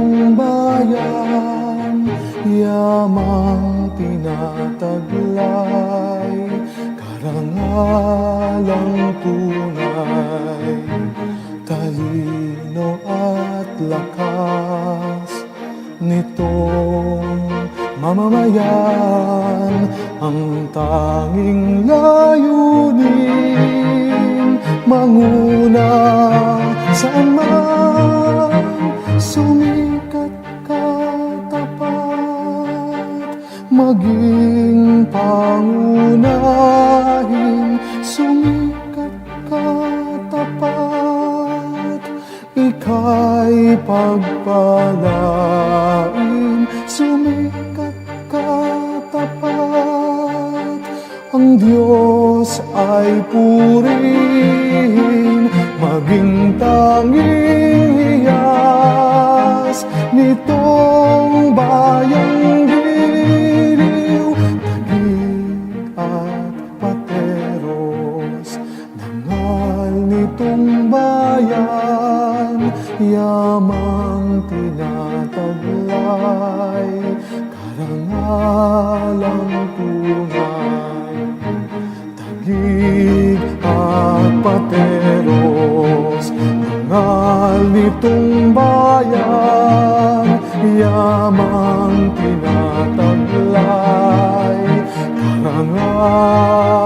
nitong bayan, yamang tinataglay, karangalang tunay, talino at lakas nitong mamamayan. Ang tanging layunin, manguna saan man, sumikat katapat, maging pangunahin, sumikat katapat, ika'y pagpalain, sumikat katapat. Ang Diyos ay purihin, maging tanging hiyas nitong bayang giliw, tagig at pateros, dangal nitong bayan, yamang tinataglay, karangalang tunay, tagig at pateros, dangal nitong bayan, yamang tinataglay, karangalang